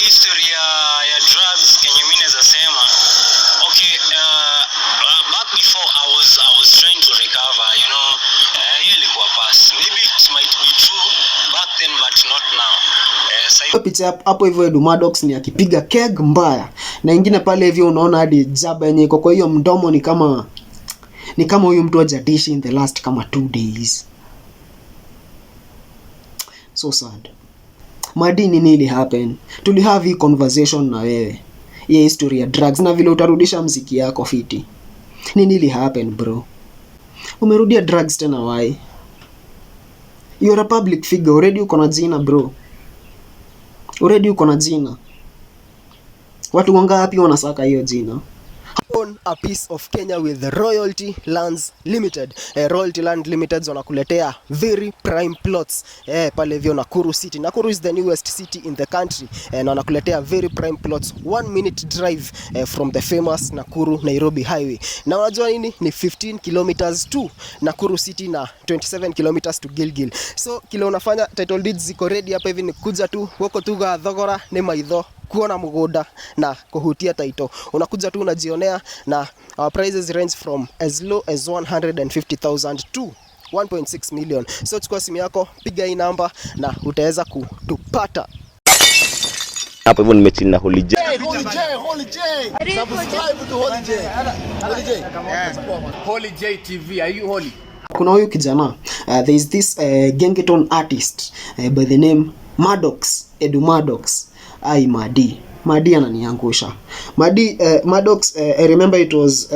history ya drugs kenye mimi naweza sema okay, back before I was trying to recover, you know, hiyo ilikuwa past, maybe it might be true back then but not now. Picha hapo hivyo Edu Maddox ni akipiga keg mbaya, na ingine pale hivyo unaona hadi jaba yenye iko kwa hiyo mdomo ni kama huyu mtu hajadishi in the last kama 2 days. So sad. Madi, nini ili happen? Tuli have hii conversation na wewe ya history ya drugs na vile utarudisha mziki yako fiti. Nini ili happen bro? Umerudia drugs tena why? You're a public figure, already uko na jina bro. Already uko na jina. Watu wangapi wanasaka hiyo jina? Own a piece of Kenya with Royalty Lands Limited. Royalty Land Limited wanakuletea very prime plots pale hivyo Nakuru City. Nakuru is the newest city in the country, na wanakuletea very prime plots 1-minute drive from the famous Nakuru Nairobi highway. Na unajua nini? Ni 15 kilometers to Nakuru City na 27 kilometers to Gilgil. So kile unafanya, title deeds ziko ready hapa hivi, ni kuja tu wako tu ga thogora ni maitho kuona mgoda na kuhutia title. Unakuja tu unajionea, na our prices range from as low as 150,000 to 1.6 million. So chukua simu yako, piga hii namba na utaweza kutupata. Hapo hivyo nimechini na Holy J. Subscribe to Holy J. Holy J TV. Are you holy? Kuna huyu kijana, there is this Gengetone artist by the name Maddox, Edu Maddox. Ai Madi ananiangusha. Maddox, I remember it was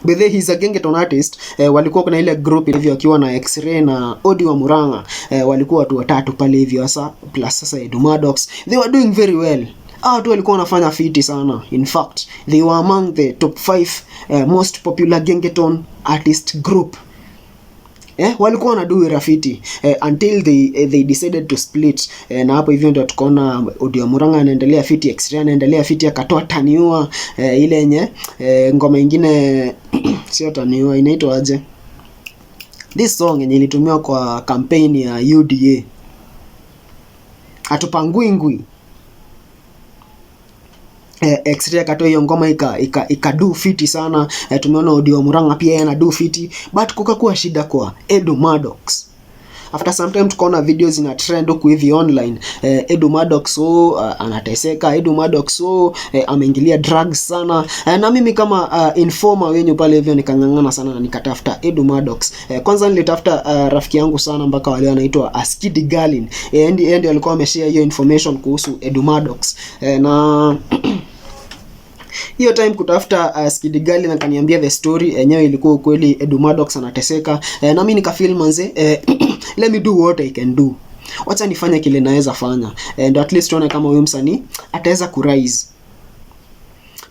but he's a Gengetone artist. Walikuwa kuna ile group hivyo akiwa na Xray na Odi wa Murang'A. Walikuwa watu watatu pale hivyo sasa, plus sasa Edu Maddox. They were doing very well. Watu walikuwa wanafanya fiti sana. In fact, they were among the top 5 most popular Gengetone artist group. Walikuwa na do rafiti until they decided to split, na hapo hivyo ndio tukaona Odi wa Murang'A anaendelea fiti, Xray anaendelea fiti, akatoa Taniua ile yenye ngoma nyingine sio Taniua, inaitwa aje this song yenye ilitumiwa kwa campaign ya UDA, atupangwingwi. Xray akatoa hiyo ngoma ikadu fiti sana. Tumeona Odi wa Murang'A pia yana do fiti, but kukakuwa shida kwa Edu Maddox. After some time tukaona videos ina trend huku hivi online. Edu Maddox anateseka, Edu Maddox ameingilia drugs sana. Na mimi kama informer wenyu pale hivyo nikangangana sana na nikatafuta Edu Maddox. Kwanza nilitafuta rafiki yangu sana mpaka wale anaitwa Askidi Galin. Ndio alikuwa ameshare hiyo information kuhusu Edu Maddox. Na hiyo time kutafuta Skidi Galin na kaniambia the story yenyewe ilikuwa ukweli, Edu Maddox anateseka. Na mimi nikafeel manze, let me do what I can do. Wacha nifanye kile naweza fanya. And at least tuone kama huyu msanii ataweza kurise.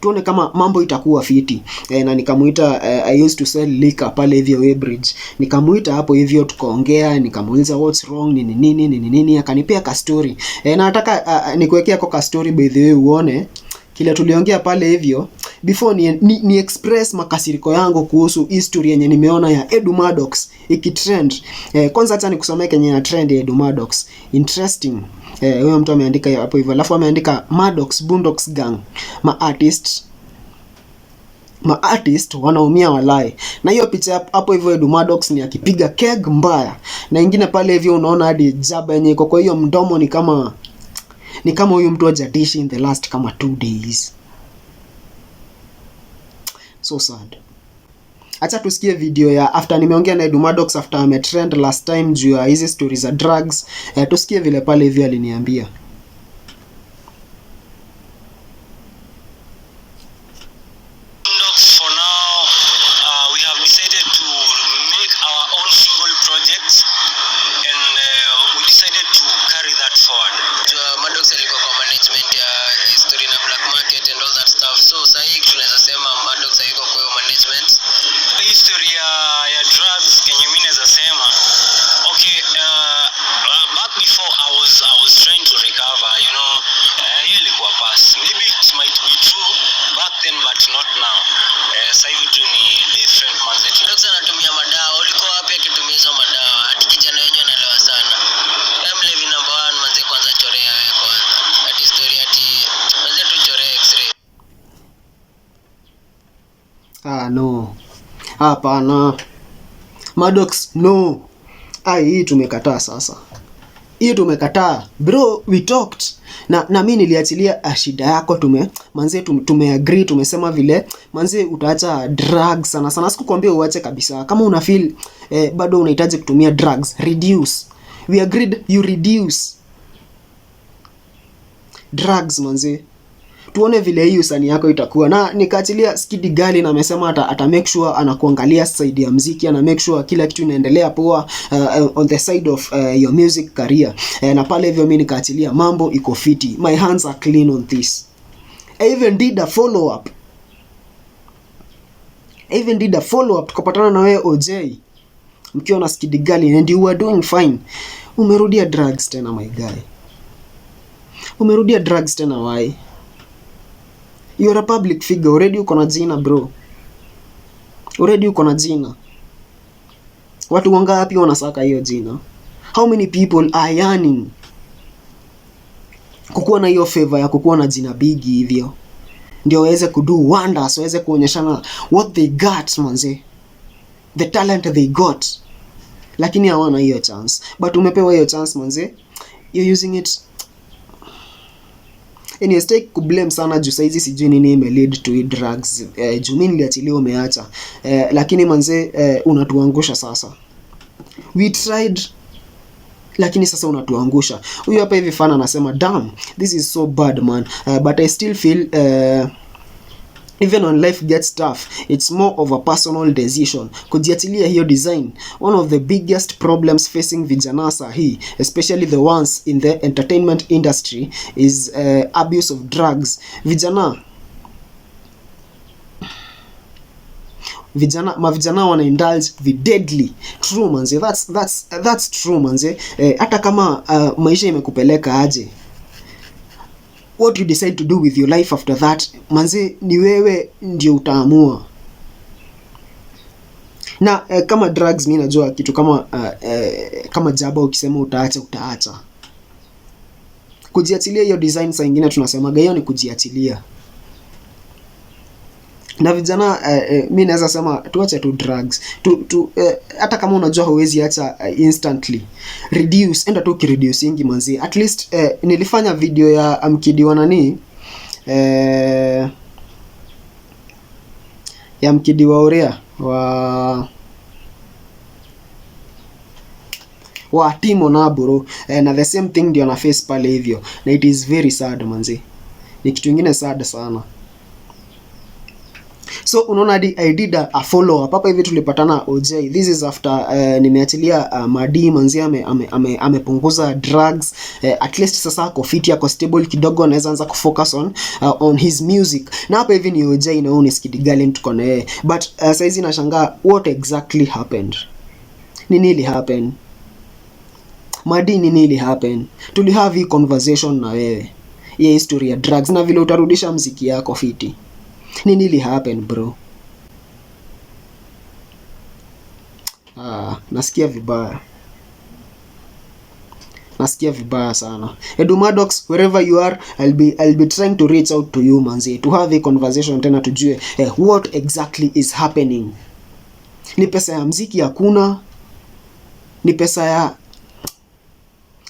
Tuone kama mambo itakuwa fiti. Na nikamuita, I used to sell liquor pale hivyo Weybridge. Nikamuita hapo hivyo tukaongea, nikamuuliza what's wrong, nini, akanipea ka story. Na nataka nikuwekea kwa story by the way uone kile tuliongea pale hivyo before ni express makasiriko yangu kuhusu history yenye nimeona ya Edu Maddox ikitrend. Kwanza acha nikusomee kenye na trend ya Edu Maddox. Interesting. Huyo mtu ameandika hapo hivyo, alafu ameandika Maddox Boondocks gang. Ma artist wanaumia walai. Na hiyo picha hapo hivyo Edu Maddox ni akipiga keg mbaya. Na ingine pale hivyo unaona hadi jaba yenye iko kwa hiyo mdomo ni kama huyu mtu hajadishi in the last kama 2 days. So sad. Acha tusikie video ya after nimeongea na Edu Maddox after ametrend last time juu ya hizi stories za drugs. Tusikie vile pale hivyo aliniambia. For now, we have decided to make our own single project, and we decided to carry that forward. Maddox alikuwa kwa management ya story na black market and all that stuff. So sasa tunaweza sema Maddox hayuko kwa hiyo management. History ya drugs kenye mimi naweza sema okay, back before I was trying to recover, you know, hiyo ilikuwa past, maybe it might be true back then but not now. Sasa hivi tu ni different manze. Maddox anatumia madawa. Ulikuwa wapi akitumia hizo madawa? Ati kijana wenyewe anaelewa sana. Mlevi number 1 manze, kwanza chorea wewe kwanza. No. Hapana. Maddox, no. Hii tumekataa sasa. Hii tumekataa. Bro, we talked. Na mimi niliachilia shida yako tumeagree, tumesema vile manze utaacha drugs sana sana. Sikukwambia uache kabisa. Kama una feel bado unahitaji kutumia drugs, reduce. We agreed you reduce drugs manze. Tuone vile hii usani yako itakuwa. Na nikaachilia Skidi Gali na amesema ata make sure anakuangalia side ya muziki, ana make sure kila kitu inaendelea poa on the side of your music career. Na pale hivyo mimi nikaachilia mambo iko fiti. My hands are clean on this. I even did a follow up. Tukapatana na wewe OJ. Mkiwa na Skidi Gali and you were doing fine. Umerudia drugs tena my guy. Umerudia drugs tena why? You're a public figure. Already uko na jina bro. Already uko na jina. Watu wangapi wanasaka hiyo jina? How many people are yearning kukuwa na hiyo favor ya kukuwa na jina bigi hivyo? Ndio waweze kudo wonders, waweze kuonyeshana what they got manze. The talent they got. Lakini hawana hiyo chance. But umepewa hiyo chance manze. You're using it. Anyway, stay kublame sana juu saizi sijui nini ime lead to drugs. Juu mimi niliachilia umeacha. Lakini manze unatuangusha sasa. We tried lakini sasa unatuangusha. Huyu hapa hivi fan anasema damn, this is so bad man. But I still feel even when life gets tough, it's more of a personal decision. Kujiachilia hiyo design. One of the biggest problems facing vijana sahi, especially the ones in the entertainment industry, is abuse of drugs. Mavijana wana indulge the deadly. True manze, that's true manze. Hata kama maisha imekupeleka aje, what you decide to do with your life after that manze ni wewe ndio utaamua. Na kama drugs mimi najua kitu kama jaba, ukisema utaacha. Kujiachilia hiyo design saa nyingine tunasema hiyo ni kujiachilia. Na vijana mimi naweza sema tuache tu drugs. Hata kama unajua huwezi acha instantly, reduce, enda tu kireducing manzi. At least nilifanya video ya mkidi wa nani ya mkidi wa Orea wa Timo na bro, na the same thing ndio na face pale hivyo, na it is very sad manzi. Ni kitu kingine sad sana. So unaona I did a follow up hapa hivi, tulipatana OJ. This is after nimeachilia Madi manzi amepunguza drugs. At least sasa ako fit, ako stable kidogo, anaweza anza kufocus on his music. Na hapa hivi ni OJ na huyu ni Skidi Gali tuko na yeye. But saizi nashangaa what exactly happened. Nini ili happen? Madi, nini ili happen? Tuli have hii conversation na wewe. Hii history ya drugs na vile utarudisha muziki yako fiti. Nini ili happen bro? Nasikia vibaya sana. Maddox, wherever you are, I'll be trying to reach out to you manzi, to have a conversation tena tujue what exactly is happening. Ni pesa ya muziki hakuna, ni pesa ya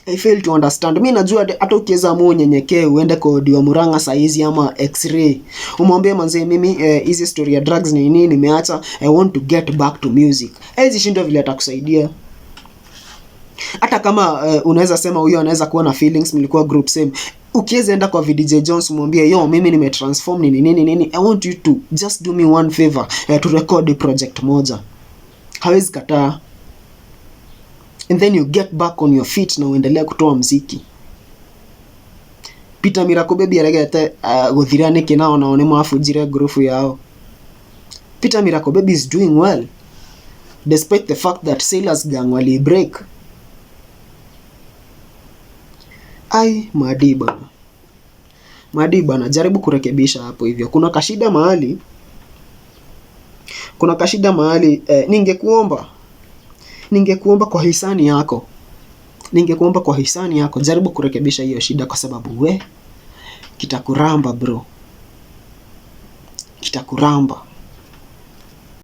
I fail to understand. Mimi najua hata ukiweza nyenyekee uende kwa audio Murang'A saizi ama Xray, umwambie manze mimi hizi story ya drugs ni nini nimeacha, I want to get back to music. Hizi shindo vile atakusaidia. Hata kama unaweza sema huyo anaweza kuwa na feelings, mlikuwa group same, ukiweza enda kwa VDJ Jones umwambie yo mimi nimetransform nini, I want you to just do me one favor, to record a project moja. Hawezi kataa. And then you get back on your feet na uendelea kutoa muziki. Peter Miracle baby aregete guthirane kinao na one mafujire group yao. Peter Miracle baby is doing well despite the fact that Sailors Gang wali break. Madi bana, jaribu kurekebisha hapo hivyo. Kuna kashida mahali ningekuomba kwa hisani yako, jaribu kurekebisha hiyo shida, kwa sababu kitakuramba bro, kitakuramba.